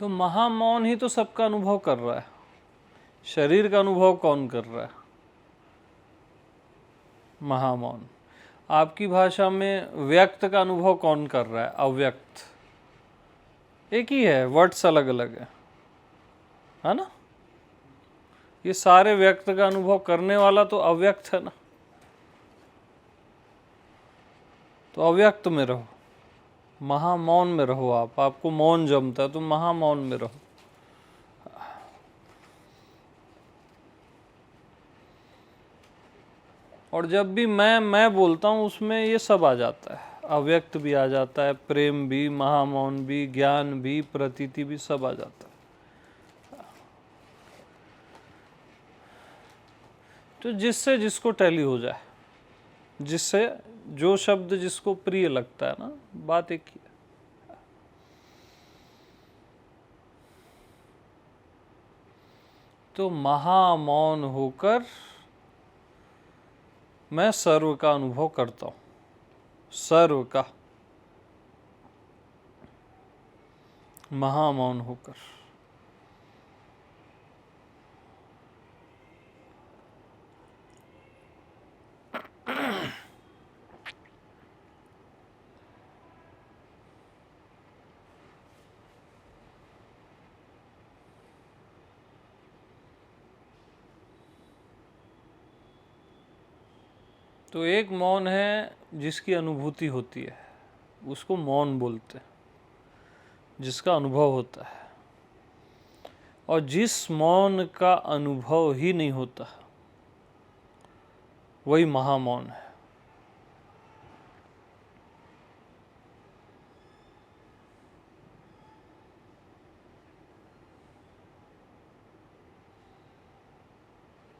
तो महामौन ही तो सबका अनुभव कर रहा है। शरीर का अनुभव कौन कर रहा है? महामौन। आपकी भाषा में व्यक्त का अनुभव कौन कर रहा है? अव्यक्त। एक ही है, वर्ड्स अलग अलग है ना? ये सारे व्यक्त का अनुभव करने वाला तो अव्यक्त है ना। तो अव्यक्त में रहो, महामौन में रहो। आपको मौन जमता है तो महामौन में रहो। और जब भी मैं बोलता हूँ उसमें ये सब आ जाता है, अव्यक्त भी आ जाता है, प्रेम भी, महामौन भी, ज्ञान भी, प्रतीति भी, सब आ जाता है। तो जिससे जिसको टैली हो जाए, जिससे जो शब्द जिसको प्रिय लगता है ना, बात एक ही है। तो महामौन होकर मैं सर्व का अनुभव करता हूं, सर्व का, महामौन होकर। तो एक मौन है जिसकी अनुभूति होती है, उसको मौन बोलते हैं, जिसका अनुभव होता है। और जिस मौन का अनुभव ही नहीं होता वही महामौन है।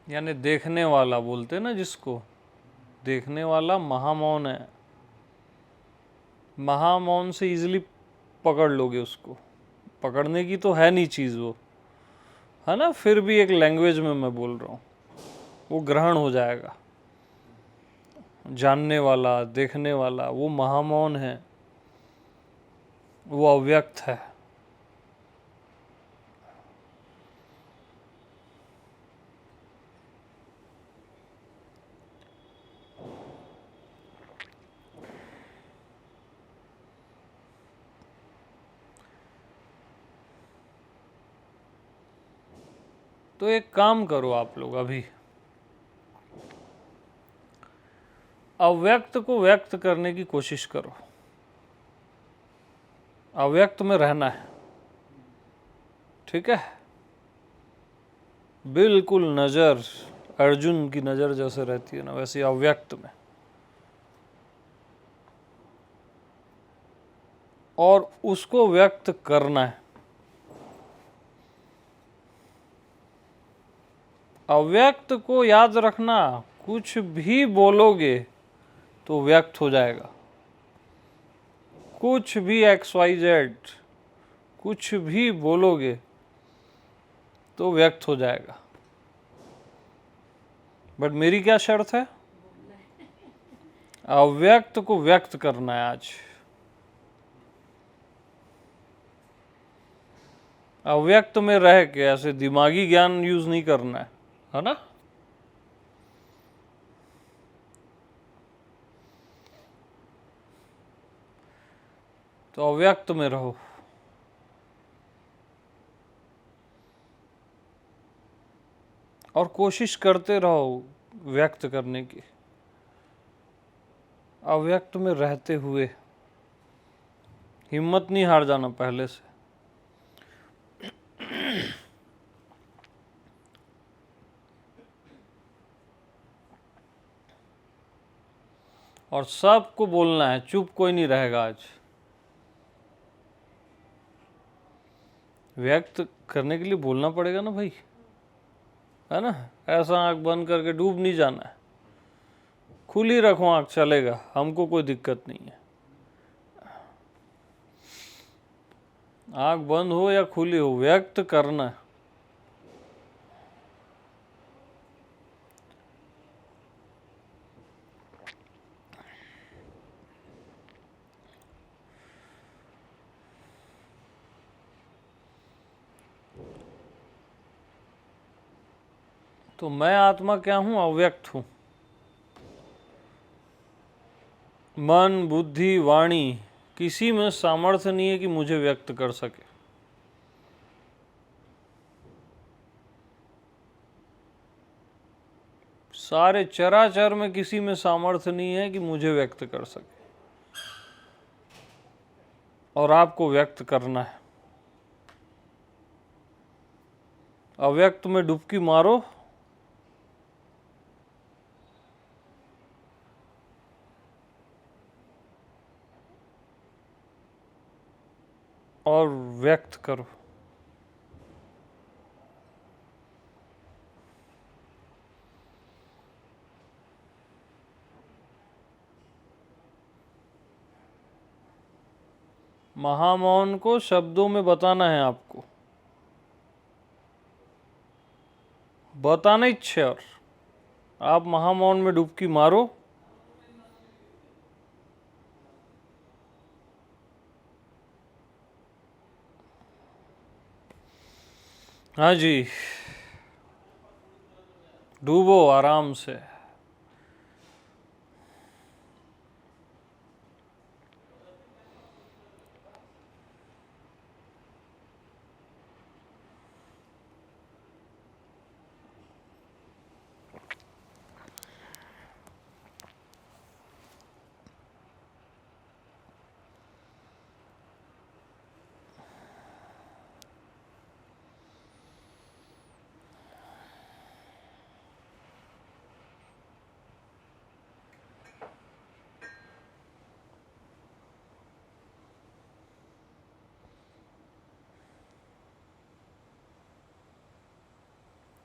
यानी देखने वाला बोलते ना जिसको, देखने वाला महामौन है। महामौन से इजीली पकड़ लोगे उसको, पकड़ने की तो है नहीं चीज़ वो, है ना। फिर भी एक लैंग्वेज में मैं बोल रहा हूँ, वो ग्रहण हो जाएगा। जानने वाला, देखने वाला, वो महामौन है, वो अव्यक्त है। तो एक काम करो आप लोग, अभी अव्यक्त को व्यक्त करने की कोशिश करो। अव्यक्त में रहना है, ठीक है। बिल्कुल नजर अर्जुन की नजर जैसे रहती है ना, वैसे अव्यक्त में। और उसको व्यक्त करना है। अव्यक्त को याद रखना, कुछ भी बोलोगे तो व्यक्त हो जाएगा। कुछ भी XYZ कुछ भी बोलोगे तो व्यक्त हो जाएगा। बट मेरी क्या शर्त है? अव्यक्त को व्यक्त करना है आज। अव्यक्त में रह के ऐसे दिमागी ज्ञान यूज नहीं करना है ना। तो अव्यक्त में रहो। और कोशिश करते रहो व्यक्त करने की, अव्यक्त में रहते हुए। हिम्मत नहीं हार जाना पहले से। और सबको बोलना है, चुप कोई नहीं रहेगा आज। व्यक्त करने के लिए बोलना पड़ेगा ना भाई, है ना। ऐसा आंख बंद करके डूब नहीं जाना है, खुली रखो आंख, चलेगा, हमको कोई दिक्कत नहीं है। आंख बंद हो या खुली हो, व्यक्त करना है। तो मैं आत्मा क्या हूं? अव्यक्त हूं। मन, बुद्धि, वाणी, किसी में सामर्थ्य नहीं है कि मुझे व्यक्त कर सके। सारे चराचर में किसी में सामर्थ्य नहीं है कि मुझे व्यक्त कर सके, और आपको व्यक्त करना है। अव्यक्त में डुबकी मारो, और व्यक्त करो। महामौन को शब्दों में बताना है आपको, बताना इच्छा। और आप महामौन में डुबकी मारो, हाँ जी, डूबो आराम से।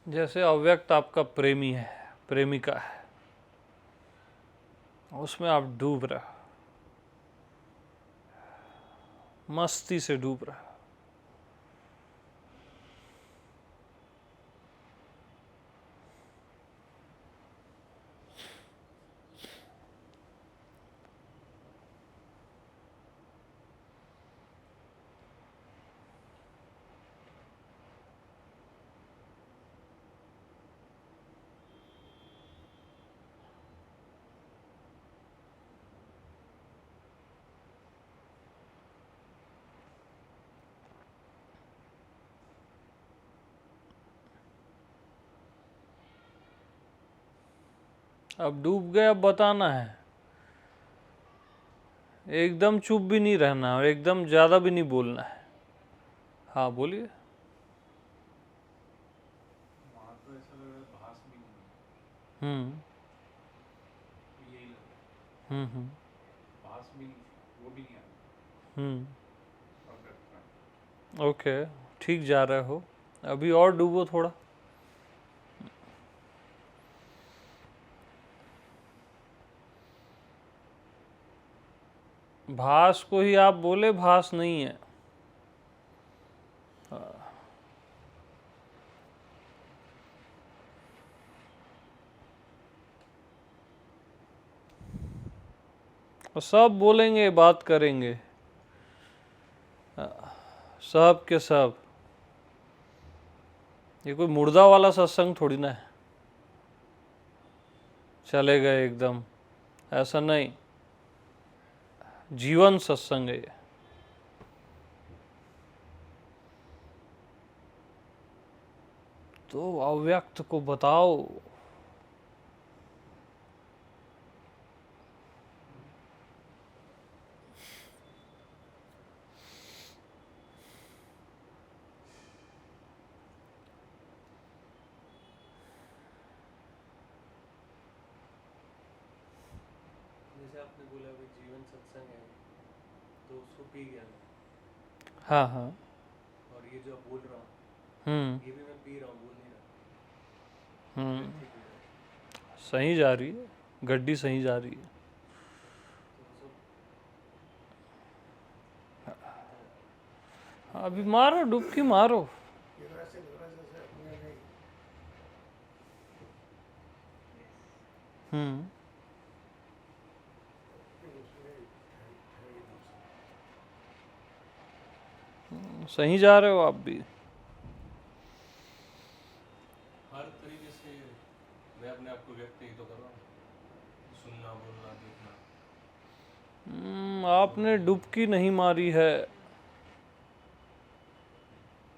जैसे अव्यक्त आपका प्रेमी है, प्रेमिका है, उसमें आप डूब रहे हो, मस्ती से डूब रहे हो। अब डूब गए, अब बताना है। एकदम चुप भी नहीं रहना और एकदम ज्यादा भी नहीं बोलना है। हाँ बोलिए। वहाँ तो ऐसा लग रहा है भास भी नहीं है। हम्म यही लग रहा है, हम्म भास भी नहीं, वो भी नहीं आ रहा। हम्म परफेक्ट फ्रेंड। ओके, ठीक जा रहे हो। अभी और डूबो थोड़ा। भास को ही आप बोले, भास नहीं है। और सब बोलेंगे, बात करेंगे, सब के सब। ये कोई मुर्दा वाला सत्संग थोड़ी ना है, चले गए एकदम, ऐसा नहीं। जीवन सत्संग है ये। तो अव्यक्त को बताओ। जैसे आपने बोला अभी जीवन सत्संग है, तो उसको पी गया मैं, हाँ हाँ। और ये जो आप बोल रहा हूँ हम्म ये भी मैं पी रहा हूँ, बोल नहीं रहा, हम्म ठीक हो जाए सही जा रही है, गड्डी सही जा रही है। तो सब अभी मारो, डुबकी मारो। हम्म सही जा रहे हो आप भी। हर तरीके से को व्यक्त ही तो कर रहा हूँ, सुनना बोलना देखना। आपने डुबकी नहीं मारी है,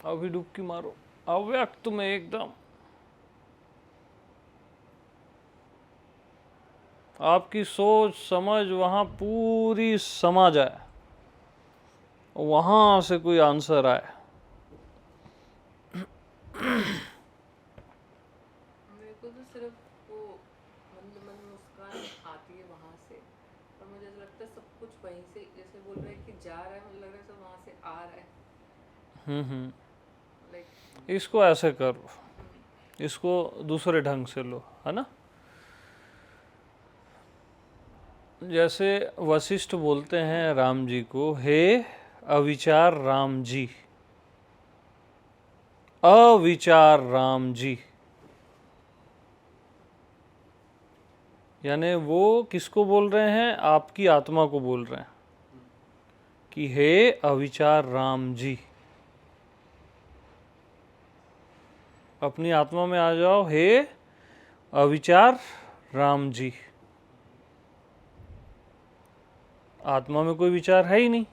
अभी डुबकी मारो अव्यक्त में एकदम। आपकी सोच समझ वहां पूरी समा जाए, वहां से कोई आंसर आए। मेरे को तो सिर्फ वो मंद मंद मुस्कान आती है वहां से, और मुझे ऐसा लगता है सब कुछ वहीं से, जैसे बोल रहे हैं कि जा रहा है, मुझे लग रहा है सब वहां से आ रहा है। लाइक इसको ऐसे करो, इसको दूसरे ढंग से लो, है ना। जैसे वशिष्ठ बोलते हैं राम जी को, हे अविचार राम जी, अविचार राम जी। यानी वो किसको बोल रहे हैं? आपकी आत्मा को बोल रहे हैं कि हे अविचार राम जी, अपनी आत्मा में आ जाओ, हे अविचार राम जी। आत्मा में कोई विचार है ही नहीं,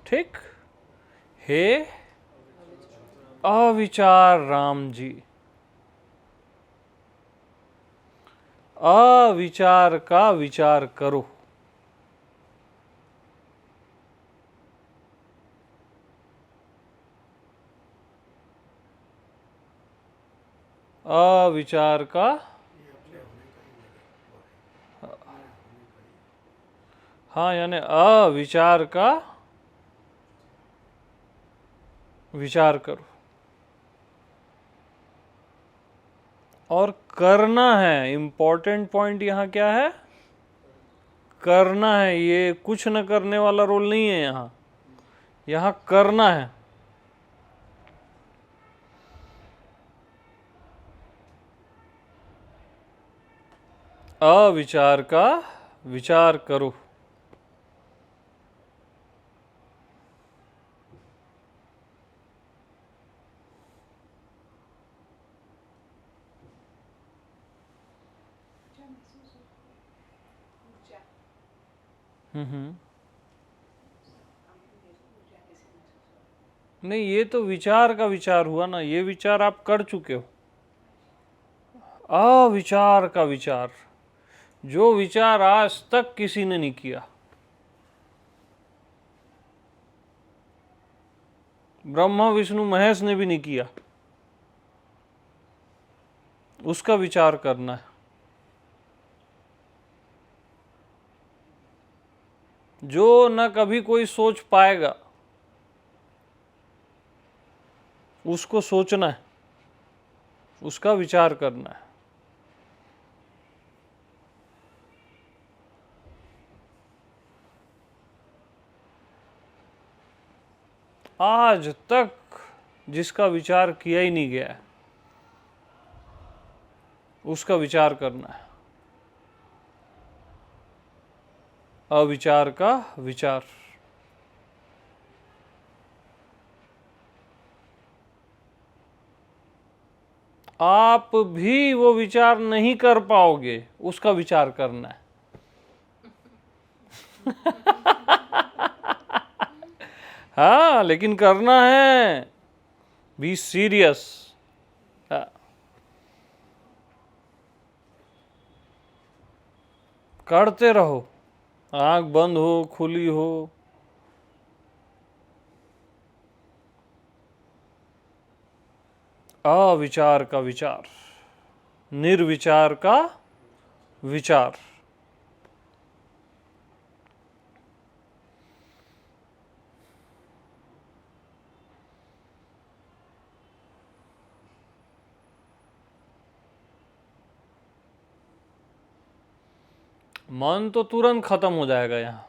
ठीक। हे अविचार राम जी, अविचार का विचार करो। अविचार का, हाँ, यानी अविचार का विचार करो। और करना है, इंपॉर्टेंट पॉइंट यहां क्या है? करना है। ये कुछ न करने वाला रोल नहीं है यहां, यहां करना है। अविचार का विचार करो। नहीं, ये तो विचार का विचार हुआ ना, ये विचार आप कर चुके हो। अविचार का विचार, जो विचार आज तक किसी ने नहीं किया, ब्रह्मा विष्णु महेश ने भी नहीं किया, उसका विचार करना है। जो न कभी कोई सोच पाएगा, उसको सोचना है, उसका विचार करना है। आज तक जिसका विचार किया ही नहीं गया है, उसका विचार करना है। अविचार का विचार। आप भी वो विचार नहीं कर पाओगे, उसका विचार करना है। हाँ, लेकिन करना है। Be serious. करते रहो, आंख बंद हो खुली हो। अविचार का विचार, निर्विचार का विचार। मन तो तुरंत खत्म हो जाएगा यहां,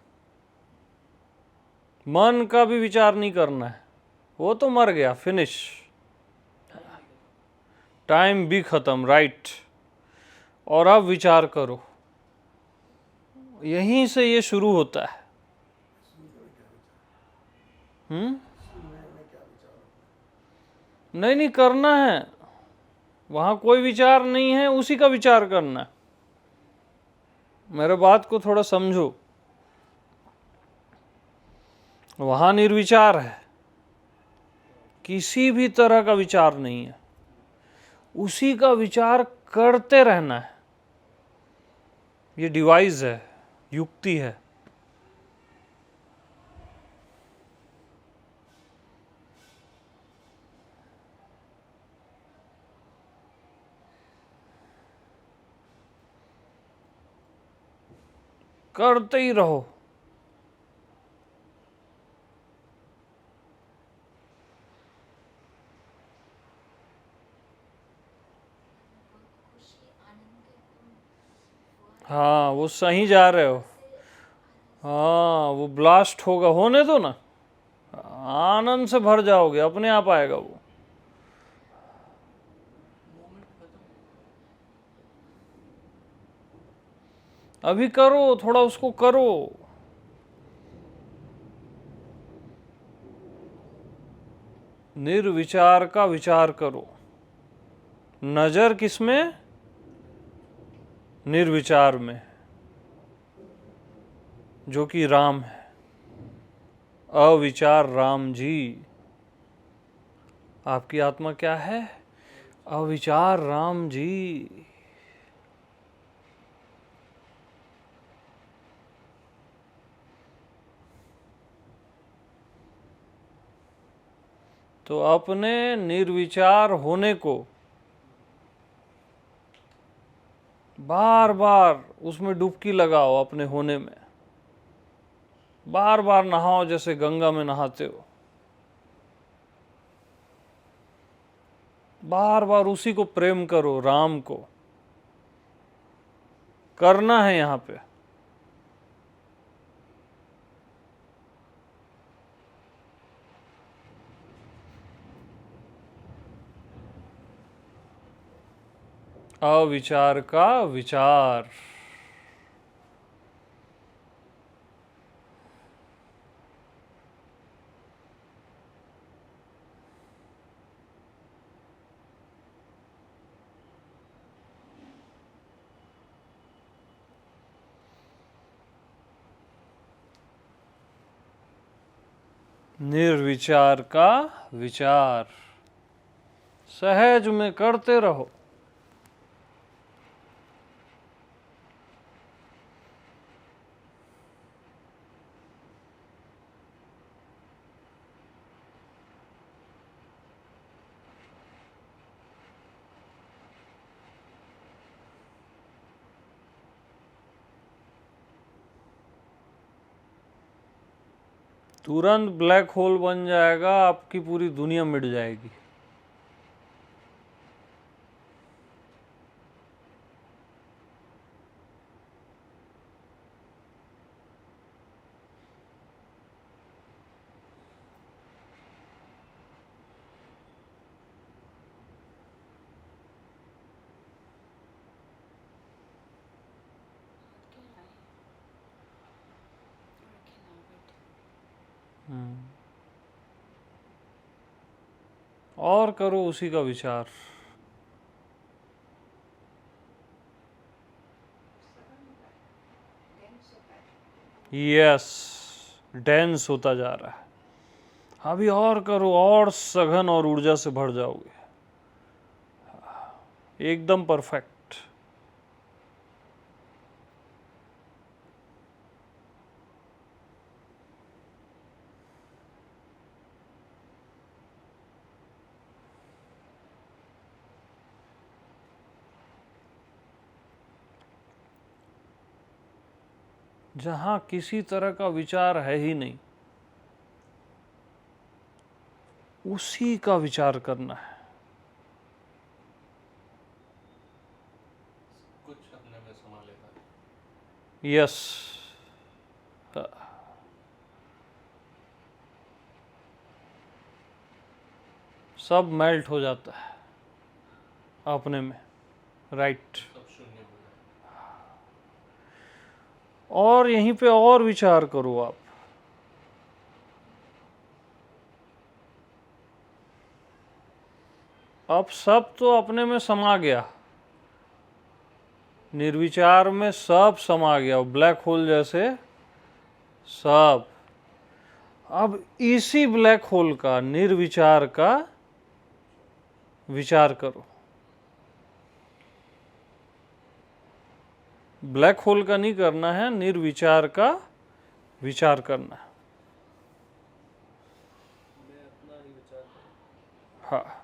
मन का भी विचार नहीं करना है, वो तो मर गया, फिनिश। टाइम भी खत्म, राइट। और अब विचार करो, यहीं से ये शुरू होता है। नहीं नहीं, करना है, वहां कोई विचार नहीं है, उसी का विचार करना है। मेरे बात को थोड़ा समझो, वहां निर्विचार है, किसी भी तरह का विचार नहीं है, उसी का विचार करते रहना है। ये डिवाइस है, युक्ति है। करते ही रहो। हाँ, वो सही जा रहे हो। हाँ, वो ब्लास्ट होगा, होने दो ना, आनंद से भर जाओगे, अपने आप आएगा वो। अभी करो, थोड़ा उसको करो। निर्विचार का विचार करो। नजर किसमें? निर्विचार में, जो कि राम है। अविचार राम जी। आपकी आत्मा क्या है? अविचार राम जी। तो अपने निर्विचार होने को बार बार उसमें डुबकी लगाओ, अपने होने में बार बार नहाओ, जैसे गंगा में नहाते हो। बार बार उसी को प्रेम करो, राम को करना है यहां पे। अविचार का विचार। निर्विचार का विचार सहज में करते रहो। तुरंत ब्लैक होल बन जाएगा, आपकी पूरी दुनिया मिट जाएगी। और करो उसी का विचार। यस, डेंस होता जा रहा है। अभी और करो, और सघन और ऊर्जा से भर जाओगे, एकदम परफेक्ट। जहां किसी तरह का विचार है ही नहीं, उसी का विचार करना है। कुछ अपने में समा लेता है। यस, सब मेल्ट हो जाता है अपने में, राइट। सब शून्य हो जाए। और यहीं पे और विचार करो आप। अब सब तो अपने में समा गया, निर्विचार में सब समा गया, ब्लैक होल जैसे सब। अब इसी ब्लैक होल का, निर्विचार का विचार करो। ब्लैक होल का नहीं करना है, निर्विचार का विचार करना है। मैं अपना ही विचार करूं। हाँ,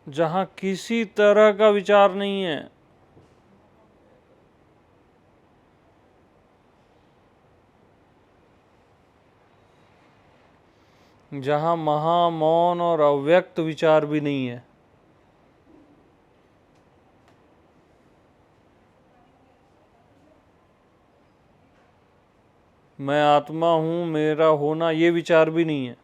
जहां किसी तरह का विचार नहीं है, जहां महामौन और अव्यक्त विचार भी नहीं है। मैं आत्मा हूं, मेरा होना, ये विचार भी नहीं है।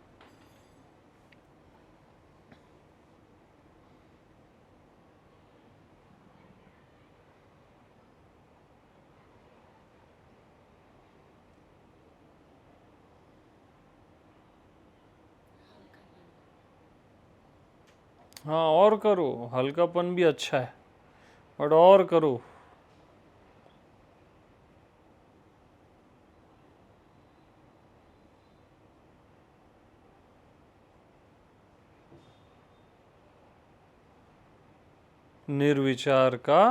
हाँ, और करो, हल्कापन भी अच्छा है, बट और करो। निर्विचार का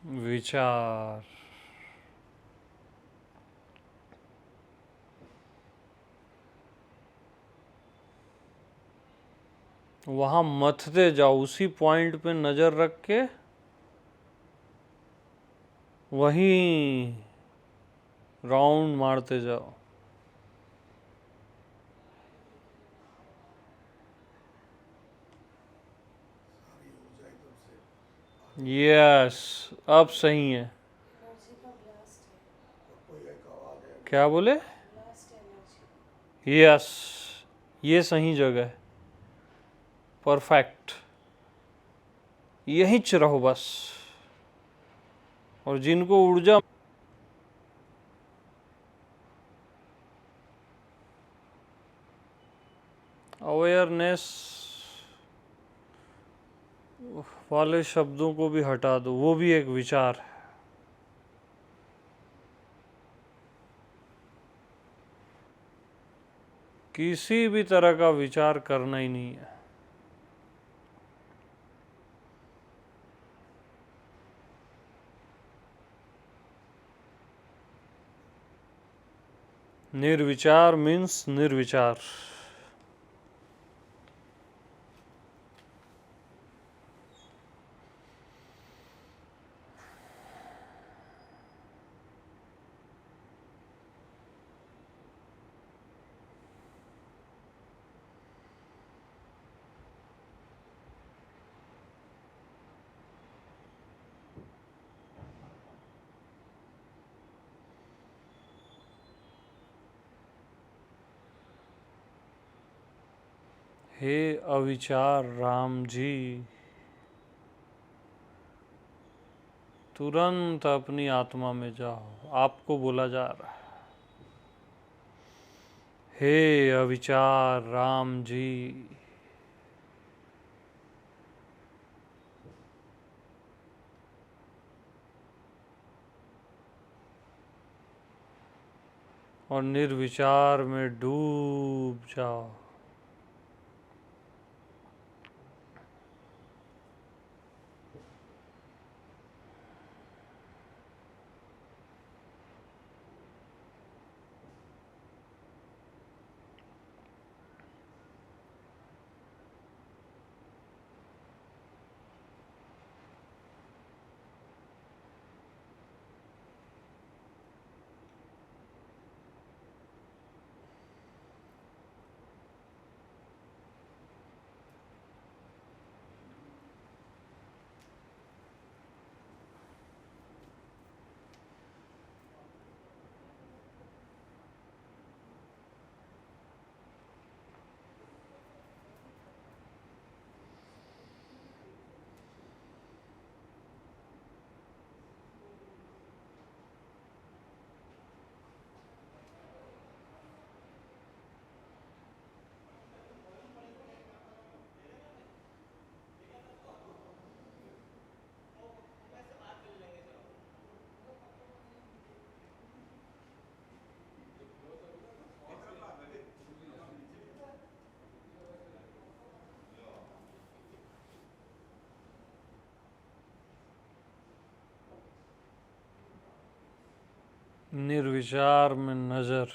विचार। वहां मथते जाओ, उसी पॉइंट पे नजर रख के वहीं राउंड मारते जाओ। यस, अब सही है। एनर्जी का ब्लास्ट है। क्या बोले? Blast energy. यस, ये सही जगह है, परफेक्ट। यहीं च रहो बस। और जिनको ऊर्जा, अवेयरनेस वाले शब्दों को भी हटा दो, वो भी एक विचार है। किसी भी तरह का विचार करना ही नहीं है। निर्विचार मीन्स निर्विचार। हे अविचार राम जी, तुरंत अपनी आत्मा में जाओ। आपको बोला जा रहा है, हे अविचार राम जी। और निर्विचार में डूब जाओ। निर्विचार में नजर।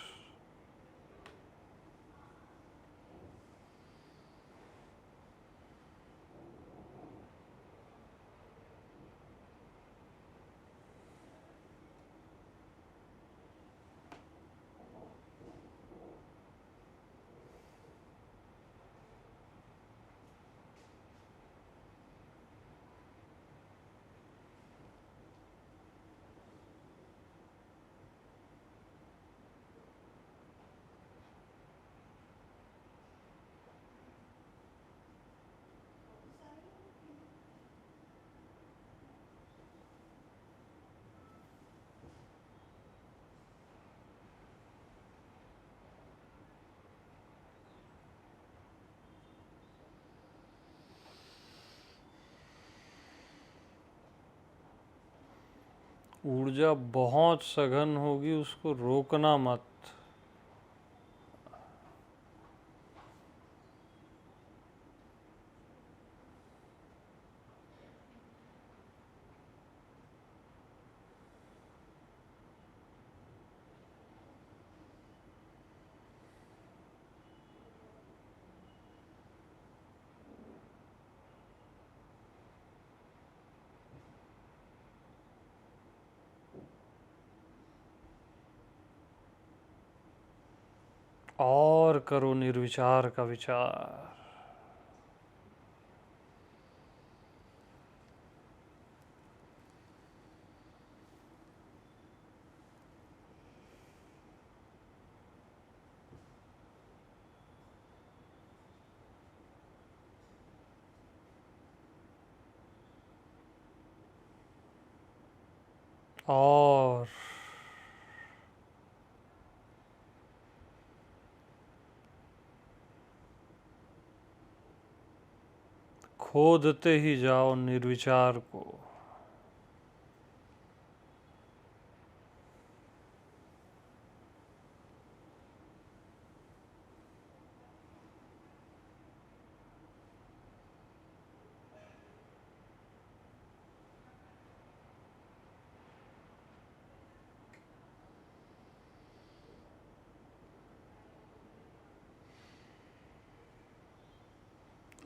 ऊर्जा बहुत सघन होगी, उसको रोकना मत। और करो निर्विचार का विचार। और खोदते ही जाओ निर्विचार को।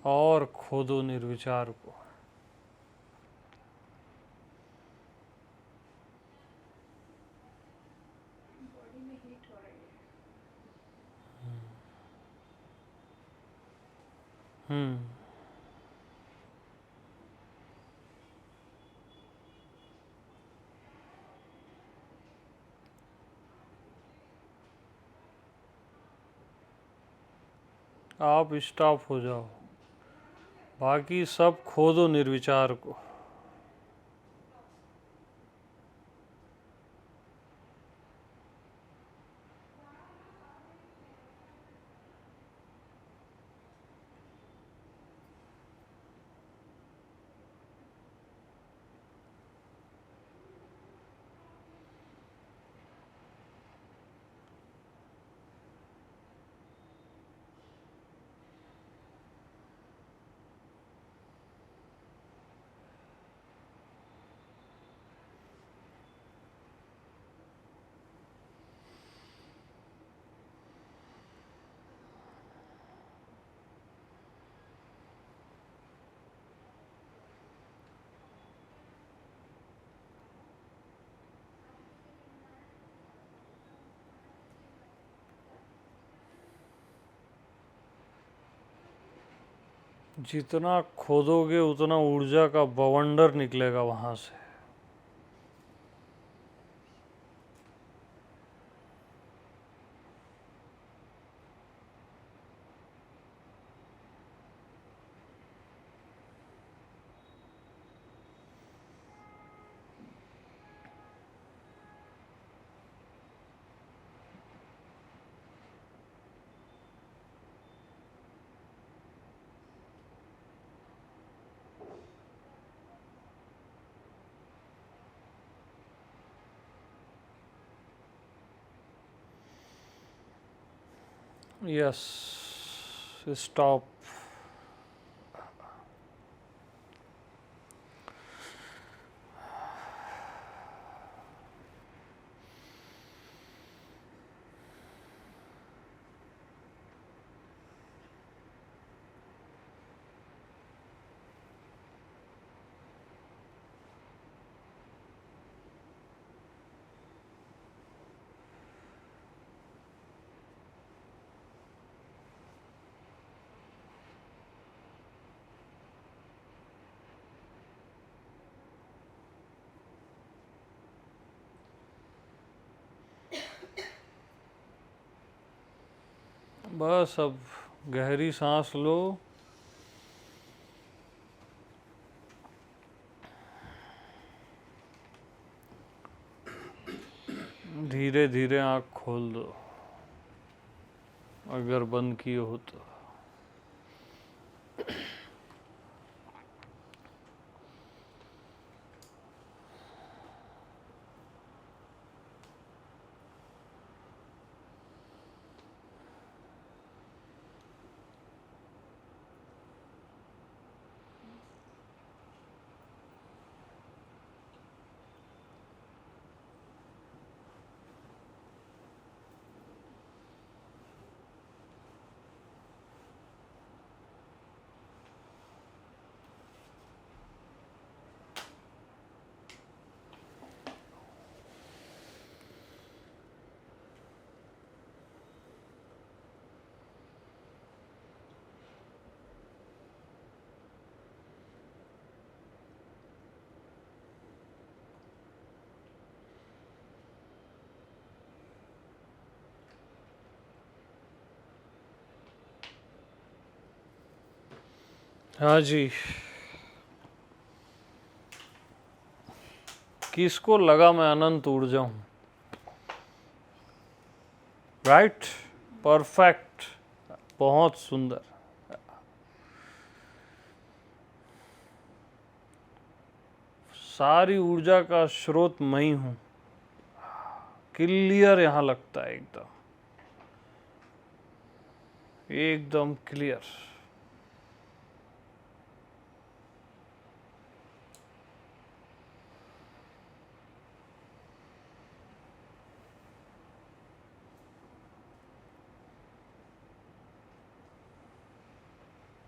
और खोदो निर्विचार को। बॉडी में हीट हो रही है। हम्म। आप स्टॉप हो जाओ, बाकी सब खोदो निर्विचार को। जितना खोदोगे उतना ऊर्जा का बवंडर निकलेगा वहां से। Yes, stop. बस अब गहरी सांस लो। धीरे धीरे आँख खोल दो, अगर बंद किए हो तो। हाँ जी, किसको लगा मैं अनंत ऊर्जा हूं? राइट, परफेक्ट, बहुत सुंदर। सारी ऊर्जा का स्रोत मैं ही हूं। क्लियर यहां लगता है, एकदम एकदम क्लियर।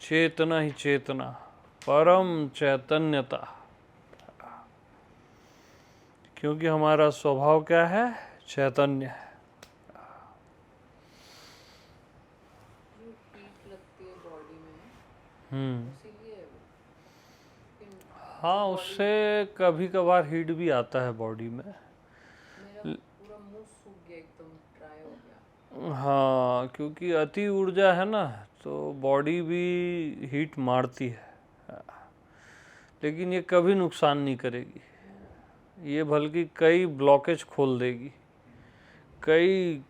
चेतना ही चेतना, परम चैतन्यता। क्योंकि हमारा स्वभाव क्या है? चैतन्य है। जो हीट लगती है बॉडी में, हम्म, इसीलिए है वो। हाँ, उससे कभी कभार हीट भी आता है बॉडी में। मेरा पूरा मुंह सूख गया, एकदम ड्राई हो गया। हाँ, क्योंकि अति ऊर्जा है ना, तो बॉडी भी हीट मारती है। लेकिन ये कभी नुकसान नहीं करेगी। ये बल्कि कई ब्लॉकेज खोल देगी, कई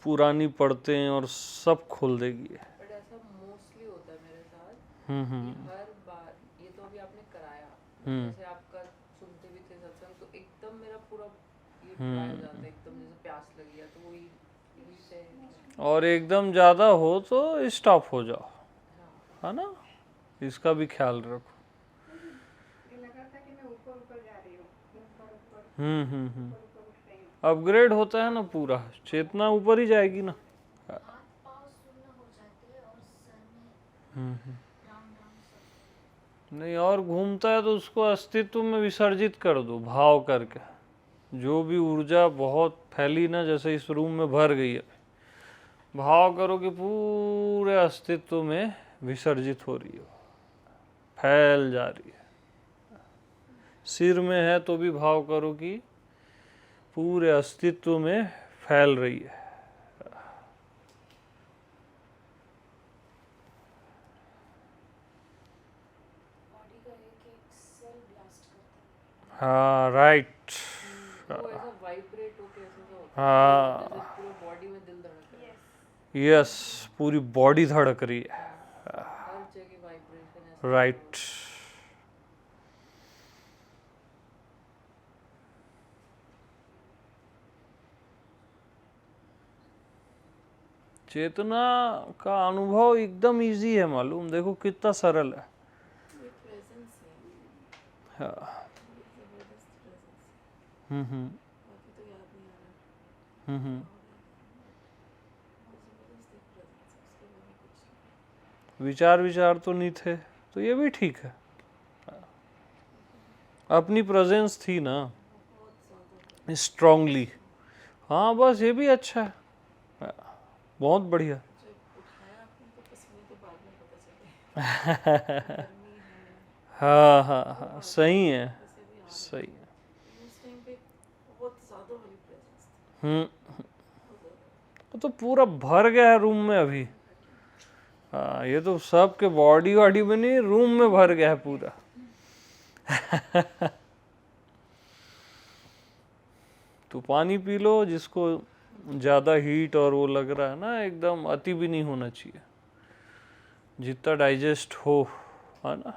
पुरानी परतें और सब खोल देगी। बट ऐसा मोस्टली होता है मेरे साथ हम्म, कि हर बार, ये तो अभी आपने कराया, जैसे आपका सुनते भी थे सत्संग, तो एकदम मेरा पूरा ये ड्राई हो जाता है, एकदम जैसे प्यास लगी है, तो वही यही से। और एकदम ज़्यादा हो तो स्टॉप हो जाओ, हाँ, है ना? इसका भी ख्याल रखो। ये लगा था कि मैं ऊपर ऊपर जा रही हूँ, ऊपर ऊपर हम्म, ऊपर ऊपर उठ रही हूँ। अपग्रेड होता है ना पूरा, चेतना ऊपर ही जाएगी ना। हाथ पाँव शून्य हो जाते हैं और सर में हम्म, राम राम सब। नहीं, और घूमता है तो उसको अस्तित्व में विसर्जित कर दो, भाव करके। जो भी ऊर्जा बहुत फैली ना, जैसे इस रूम में भर गई है, भाव करो कि पूरे अस्तित्व में विसर्जित हो रही हो, फैल जा रही है। सिर में है तो भी भाव करो कि पूरे अस्तित्व में फैल रही है। बॉडी का एक एक सेल ब्लास्ट करता है। हाँ, राइट। वो ऐसा वाइब्रेट होके ऐसा होता हाँ, है, जैसे पूरे बॉडी में दिल धड़क रहा है। यस, पूरी बॉडी धड़क रही है। हर जगह वाइब्रेशन ऐसा राइट। चेतना का अनुभव एकदम इजी है, मालूम? देखो कितना सरल है। ये प्रेजेंस है, हाँ, जबरदस्त प्रेजेंस, हम्म, बाकी तो याद नहीं आ रहा। हम्म। बहुत जबरदस्त एक प्रेजेंस है, उसके बारे में कुछ नहीं। विचार तो नहीं थे, तो ये भी ठीक है। अपनी प्रेजेंस थी ना, बहुत ज़्यादा स्ट्रांगली। हाँ, बस ये भी अच्छा है, बहुत बढ़िया। जब उठाया आपने तो पसीने तो बाद में पता चले। गर्मी है, हाँ हाँ हाँ, सही है, वैसे भी आ रही सही है। है। उस टाइम पे बहुत ज़्यादा वाली प्रेजेंस थी, हम्म, बहुत ज़्यादा। वो तो पूरा भर गया है रूम में अभी। हाँ, ये तो सबके बॉडी वॉडी में नहीं, रूम में भर गया है पूरा। तो पानी पी लो, जिसको ज़्यादा हीट और वो लग रहा है ना, एकदम अति भी नहीं होना चाहिए, जितना डाइजेस्ट हो, है ना।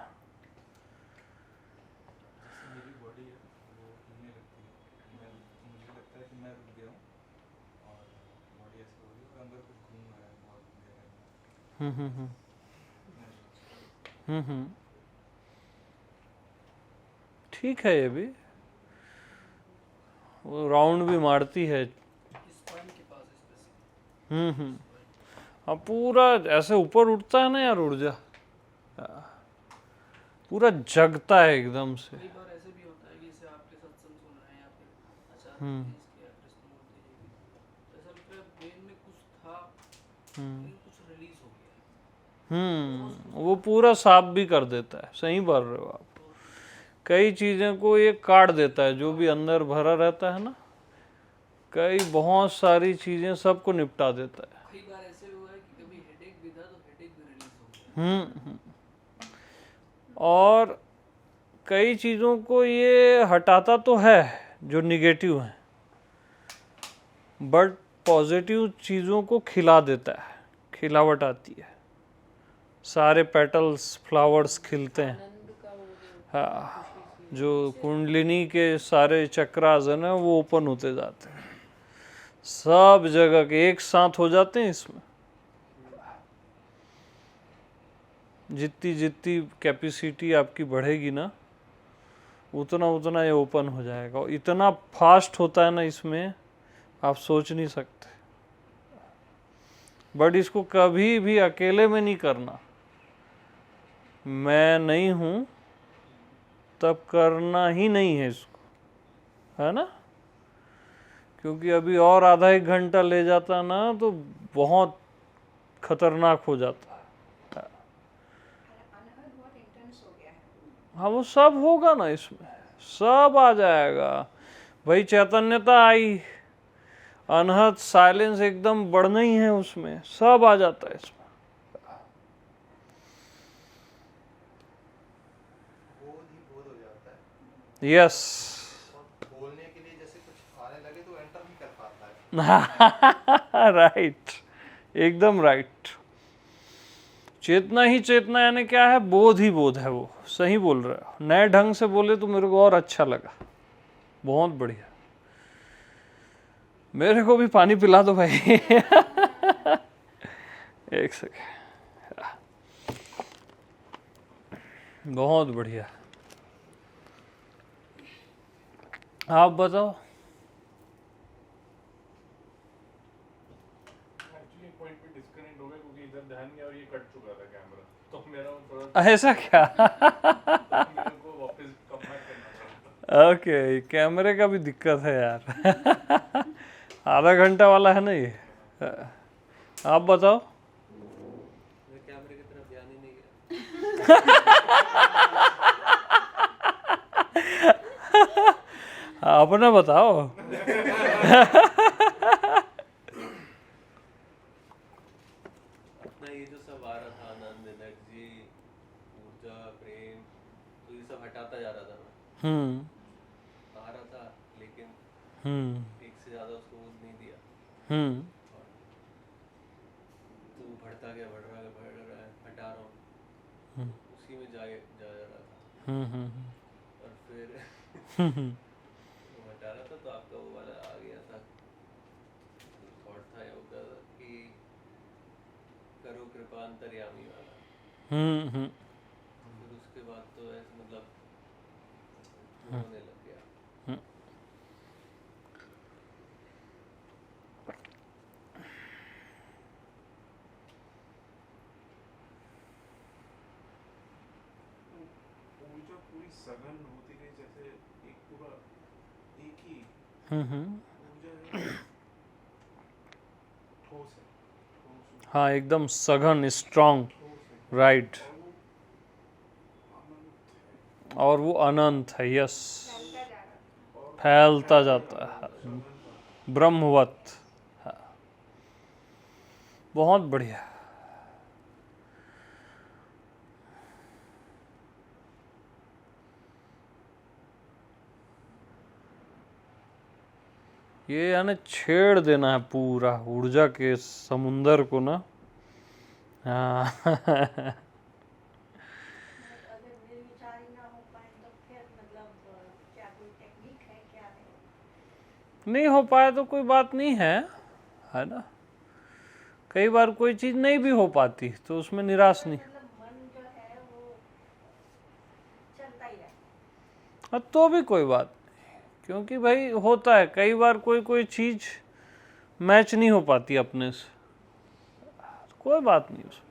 मेरी बॉडी है वो हिलने लगती है, मुझे लगता है कि मैं रुक गया हूँ और बॉडी ऐसे हो रही है और अंदर कुछ घूम रहा है बहुत गहरे में। ठीक है, ये भी वो राउंड भी मारती है। स्पाइन के पास स्पेसिफिक। हाँ, पूरा ऐसे ऊपर उठता है ना यार ऊर्जा, पूरा जगता है एकदम से। कई बार ऐसे भी होता है कि जैसे आपके सत्संग सुन रहे हैं या फिर अचानक हम्म। इसके कृष्णमूर्ति जी की, तो ऐसा लगता है ब्रेन में कुछ था लेकिन कुछ रिलीज हो गया। वो पूरा साफ भी कर देता है, सही बोल रहे हो आप। कई चीज़ें को ये काट देता है, जो भी अंदर भरा रहता है ना, कई बहुत सारी चीज़ें सबको निपटा देता है। कई बार ऐसे हुआ है कि कभी हेडेक भी था तो हेडेक भी रिलीज हो गया। और कई चीज़ों को ये हटाता तो है जो निगेटिव है, बट पॉजिटिव चीज़ों को खिला देता है, खिलावट आती है, सारे पेटल्स फ्लावर्स खिलते हैं। आनंद का वो जो हाँ, जो कुंडलिनी के सारे चक्रास है ना, वो ओपन होते जाते हैं, सब जगह के एक साथ हो जाते हैं इसमें। जितनी जितनी कैपेसिटी आपकी बढ़ेगी ना, उतना उतना ये ओपन हो जाएगा। और इतना फास्ट होता है ना इसमें, आप सोच नहीं सकते। बट इसको कभी भी अकेले में नहीं करना। मैं नहीं हूं तब करना ही नहीं है इसको, है ना। क्योंकि अभी और आधा एक घंटा ले जाता ना तो बहुत खतरनाक हो जाता है। अनहद बहुत इंटेंस हो गया है। हाँ, वो सब होगा ना इसमें, सब आ जाएगा भाई। चैतन्यता आई, अनहद साइलेंस एकदम बढ़ना ही है उसमें, सब आ जाता है इसमें। बोध ही बोध हो जाता है। यस। और बोलने के लिए जैसे कुछ आने लगे तो एंटर नहीं कर पाता है। राइट, एकदम राइट। चेतना ही चेतना, यानी क्या है, बोध ही बोध है। वो सही बोल रहे हो, नए ढंग से बोले तो मेरे को और अच्छा लगा, बहुत बढ़िया। मेरे को भी पानी पिला दो भाई। एक सेकेंड, बहुत बढ़िया। आप बताओ। एक्चुअली पॉइंट पे डिस्कनेक्ट हो गया क्योंकि इधर ध्यान गया और ये कट चुका था कैमरा, तो मेरा वो थोड़ा ऐसा क्या? मेरे को वापस कम बैक करना पड़ा। ओके, कैमरे का भी दिक्कत है यार। आधा घंटा वाला है ना ये। आप बताओ। मैं कैमरे की तरफ ध्यान ही नहीं गया। अपना बताओ। अपना ये जो सब आ रहा था, आनंद, एनर्जी, ऊर्जा, प्रेम, तो ये सब हटाता जा रहा था मैं। आ रहा था लेकिन एक से ज्यादा उसको नहीं दिया। तो वो बढ़ता गया, बढ़ रहा है, हटा रहा हूँ, उसी में जा रहा था। और फिर वो हटा रहा था तो आपका वो वाला आ गया था, थॉट था योगा कि करो कृपा अंतर्यामी वाला। फिर उसके बाद तो ऐसे मतलब होने लग गया। ऊर्जा पूरी सघन होती गई, जैसे एक पूरा एक ही ऊर्जा है, ठोस है, ठोस हाँ, एकदम सघन, स्ट्रांग, ठोस है राइट। और वो अनंत और वो अनंत है। है, यस, फैलता जा रहा था। फैलता जाता है, ब्रह्मवत। हाँ, बहुत बढ़िया। ये यानी छेड़ देना है पूरा ऊर्जा के समुंदर को ना। हाँ अगर मेरे विचार ही ना हो पाए तो फिर मतलब क्या कोई टेक्निक है, क्या है? नहीं हो पाया तो कोई बात नहीं है ना। कई बार कोई चीज नहीं भी हो पाती तो उसमें निराश नहीं। मतलब मन जो है वो चलता ही है। हाँ तो भी कोई बात नहीं, क्योंकि भाई होता है कई बार कोई चीज मैच नहीं हो पाती अपने से, कोई बात नहीं उसमें।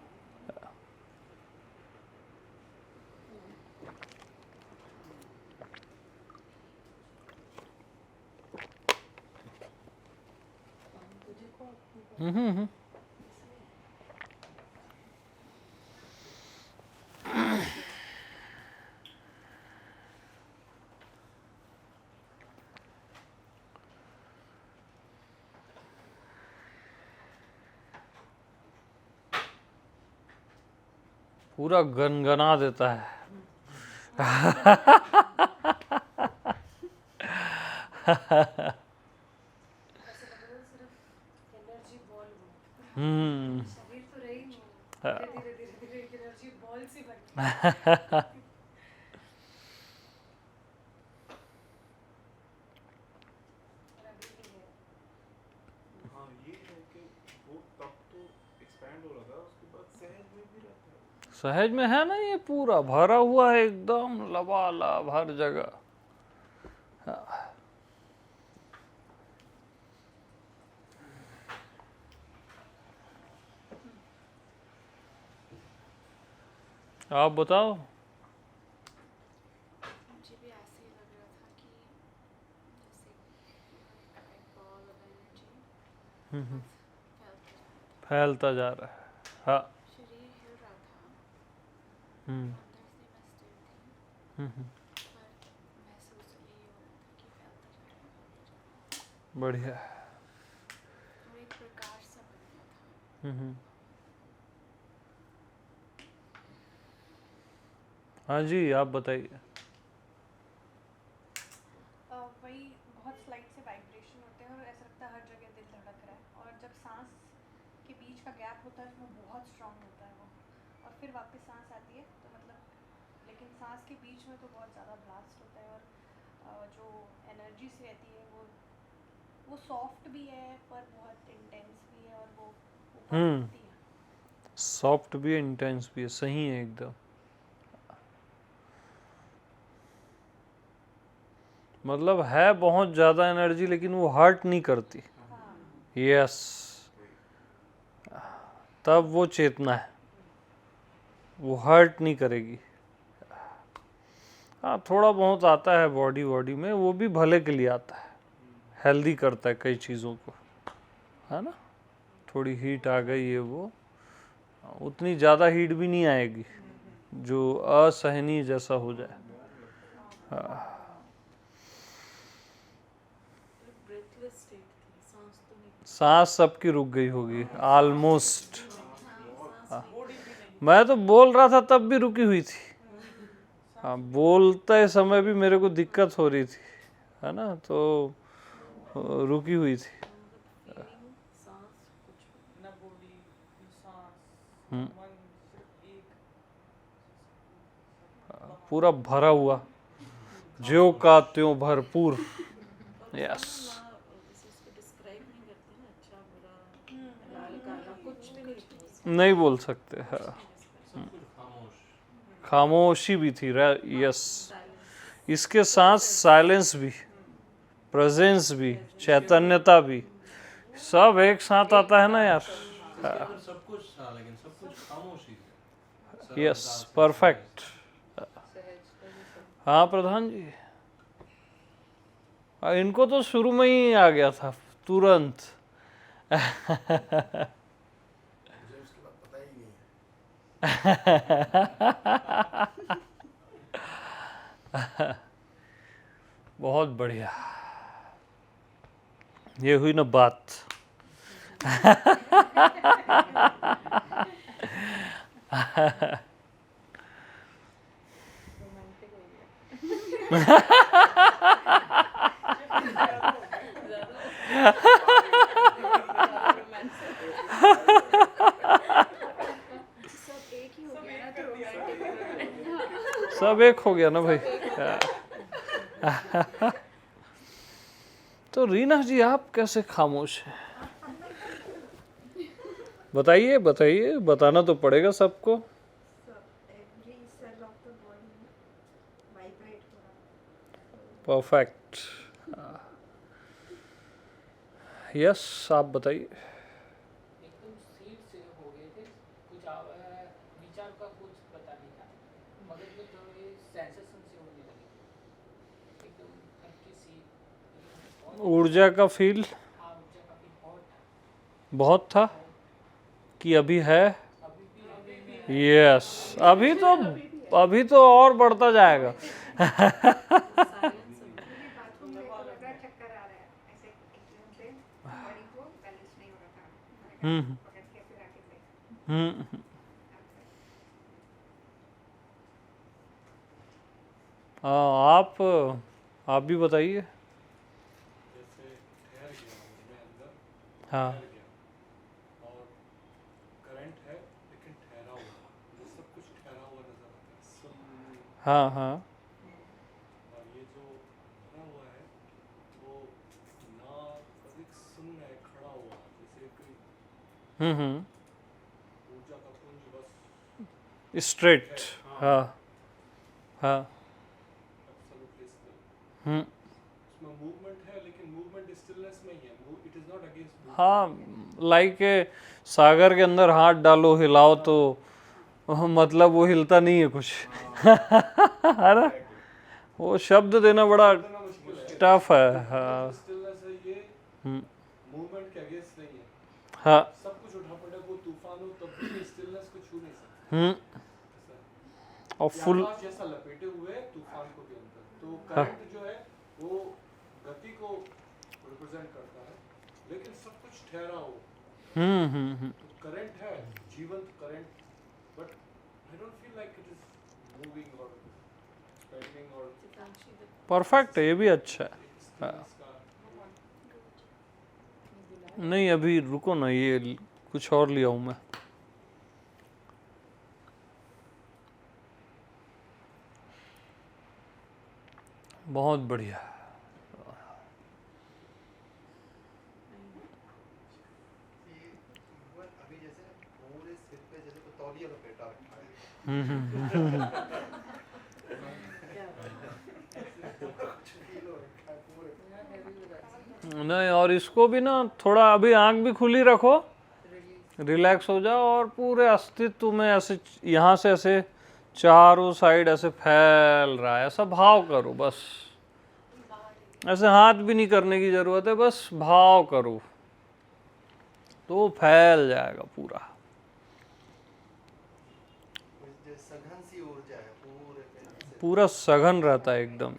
हम्म। पूरा गनगना देता है। ऐसे लग रहा है सिर्फ एनर्जी बॉल हूँ। हम्म। शरीर तो रही नहीं हूँ, धीरे धीरे धीरे धीरे एक एनर्जी बॉल सी बन गई। और अभी भी है। हाँ ये है कि वो तब तो एक्सपैंड हो रहा था, उसके बाद सहज में भी रहता है। सहज में है ना, ये पूरा भरा हुआ है एकदम लबालब हर जगह। आप बताओ। मुझे भी ऐसे ही लग रहा था कि जैसे एक बॉल ऑफ एनर्जी फैलता जा रहा है। हाँ। शरीर हिल रहा था, हम्म अंदर से मैं स्थिर थी, हम्म, पर महसूस यही हो रहा था कि फैलता जा रहा है। बढ़िया। और एक प्रकाश सा बन गया था। हम्म। हाँ जी आप बताइए। वही बहुत स्लाइड से वाइब्रेशन होते हैं और ऐसा लगता है हर जगह दिल धड़क रहा है, और जब सांस के बीच का गैप होता है उसमें बहुत स्ट्रांग होता है वो, और फिर वापस सांस आती है तो मतलब, लेकिन सांस के बीच में तो बहुत ज़्यादा ब्लास्ट होता है, और जो एनर्जी से रहती है वो सॉफ्ट भी है पर बहुत इंटेंस भी है, और वो ऊपर उठती है। सॉफ्ट भी है इंटेंस भी है, सही है एकदम। मतलब है बहुत ज़्यादा एनर्जी लेकिन वो हर्ट नहीं करती। यस तब वो चेतना है, वो हर्ट नहीं करेगी। हाँ थोड़ा बहुत आता है बॉडी में, वो भी भले के लिए आता है, हेल्दी करता है कई चीज़ों को, है ना। थोड़ी हीट आ गई है वो, उतनी ज़्यादा हीट भी नहीं आएगी जो असहनीय जैसा हो जाए। हाँ ब्रेथलेस स्टेट थी, सांस तो नहीं, सांस सबकी रुक गई होगी ऑलमोस्ट। मैं तो बोल रहा था तब भी रुकी हुई थी। हाँ बोलते समय भी मेरे को दिक्कत हो रही थी, है ना, तो रुकी हुई थी। फीलिंग सांस कुछ न बॉडी न सांस हम्म। मन, सिर्फ एक पूरा भरा हुआ, ज्यों का त्यों भरपूर। यस जैसे इसको डिस्क्राइब नहीं करते ना, अच्छा बुरा लाल काला कुछ भी नहीं था। नहीं बोल सकते। हाँ खामोशी भी थी। यस इसके साथ साइलेंस भी, प्रेजेंस भी, चैतन्यता भी, सब एक साथ आता है ना यार। सब कुछ था लेकिन सब कुछ खामोशी से। Yes perfect. सहजता ही सब। हाँ प्रधान जी इनको तो शुरू में ही आ गया था तुरंत। मुझे उसके बाद पता ही नहीं है। बहुत बढ़िया, ये हुई ना बात। रोमांटिक हो गया ज़्यादा। सब एक हो गया ना भाई। तो रीना जी आप कैसे खामोश हैं? बताइए बताइए, बताना तो पड़ेगा सबको। परफेक्ट। यस, आप बताइए। एकदम सीट से हो गए थे, कुछ विचार का कुछ पता नहीं था, मगर में थोड़ी सेंसेशन से होने लगी, एकदम हल्की सी ऊर्जा का फील हाँ ऊर्जा का भी बहुत था कि अभी है। अभी भी यस, अभी तो और बढ़ता जाएगा। बाथरूम में तो लग रहा है चक्कर आ रहा है ऐसे एकदम से बॉडी को बैलेंस नहीं हो रहा था हम्म पकड़ के फिर आके देखा हम्म। हाँ, आप भी बताइए। जैसे ठहर गया हूँ मैं अंदर, हाँ ठहर गया और करंट है लेकिन ठहरा हुआ, मुझे सब कुछ ठहरा हुआ नजर आता है, सब। हाँ हाँ और ये जो भरा हुआ है वो ना कभी सुन्न है, खड़ा हुआ जैसे कोई ऊर्जा का पुंज बस स्ट्रेट। हाँ हाँ एब्सोल्युटली स्टिल। हम्म। उसमें मूवमेंट है लेकिन मूवमेंट स्टिलनेस में ही है, इट इज नॉट अगेंस्ट हाँ, लाइक सागर के अंदर हाथ डालो हिलाओ तो मतलब वो हिलता नहीं है कुछ। है ना, वो शब्द देना बड़ा मुश्किल है। टफ है। हाँ स्टिलनेस है ये, हम्म, मूवमेंट के अगेंस्ट नहीं है, हाँ सब कुछ उठा पड़े, वो तूफान हो तब भी स्टिलनेस को छू नहीं सकते। और फुल आकाश जैसा लपेटे हुए है तूफान को भी अंदर, तो करंट जो है वो गति को रिप्रेजेंट करता है लेकिन सब कुछ ठहरा हो। तो करंट है, जीवंत current, but I don't feel like it is moving और स्पेंडिंग और परफेक्ट है, ये भी अच्छा है। stillness का। नहीं अभी रुको ना, ये कुछ और लिया हूँ मैं। बहुत बढ़िया। अभी जैसे पूरे सिर पे जैसे कोई तौलिया लपेटा रखा है। फील हो रखा है पूरे। नहीं, और इसको भी ना थोड़ा अभी आंख भी खुली रखो, रिलैक्स हो जाओ और पूरे अस्तित्व में ऐसे यहाँ से ऐसे चारों साइड ऐसे फैल रहा है, ऐसा भाव करो बस। ऐसे हाथ भी नहीं करने की जरूरत है, बस भाव करो तो वो फैल जाएगा पूरा। जो सघन सी ऊर्जा है पूरे पे से। पूरा सघन रहता है एकदम।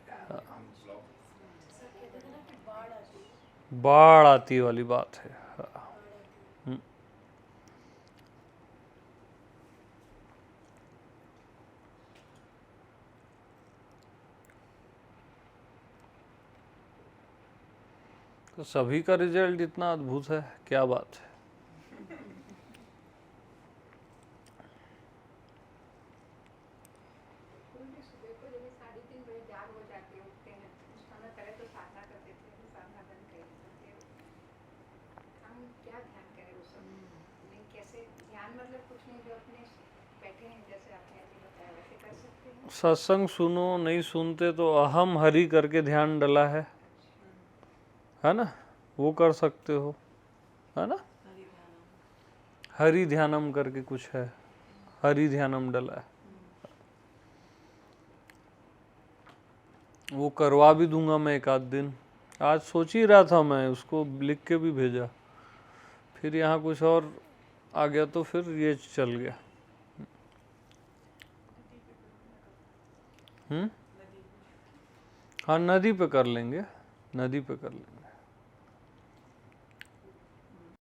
बाढ़ आती वाली बात है। तो सभी का रिजल्ट इतना अद्भुत है, क्या बात है। सुबह को जब 3:30 बजे जाग हो जाते उठते हैं उस समय पहले तो साधना करते थे, साधना बंद कर देते। हम क्या ध्यान करें उस समय, नहीं कैसे ध्यान मतलब कुछ नहीं, जो अपने बैठे हैं जैसे आपने अभी बताया वैसे कर सकते हैं। सत्संग सुनो, नहीं सुनते तो अहम हरि करके ध्यान डला है ना, वो कर सकते हो, है ना। हरि ध्यानम करके कुछ है, हरि ध्यानम डला है, वो करवा भी दूंगा मैं एक आध दिन। आज सोच ही रहा था मैं, उसको लिख के भी भेजा, फिर यहाँ कुछ और आ गया तो फिर ये चल गया। हाँ, नदी पे कर लेंगे, नदी पे कर लेंगे।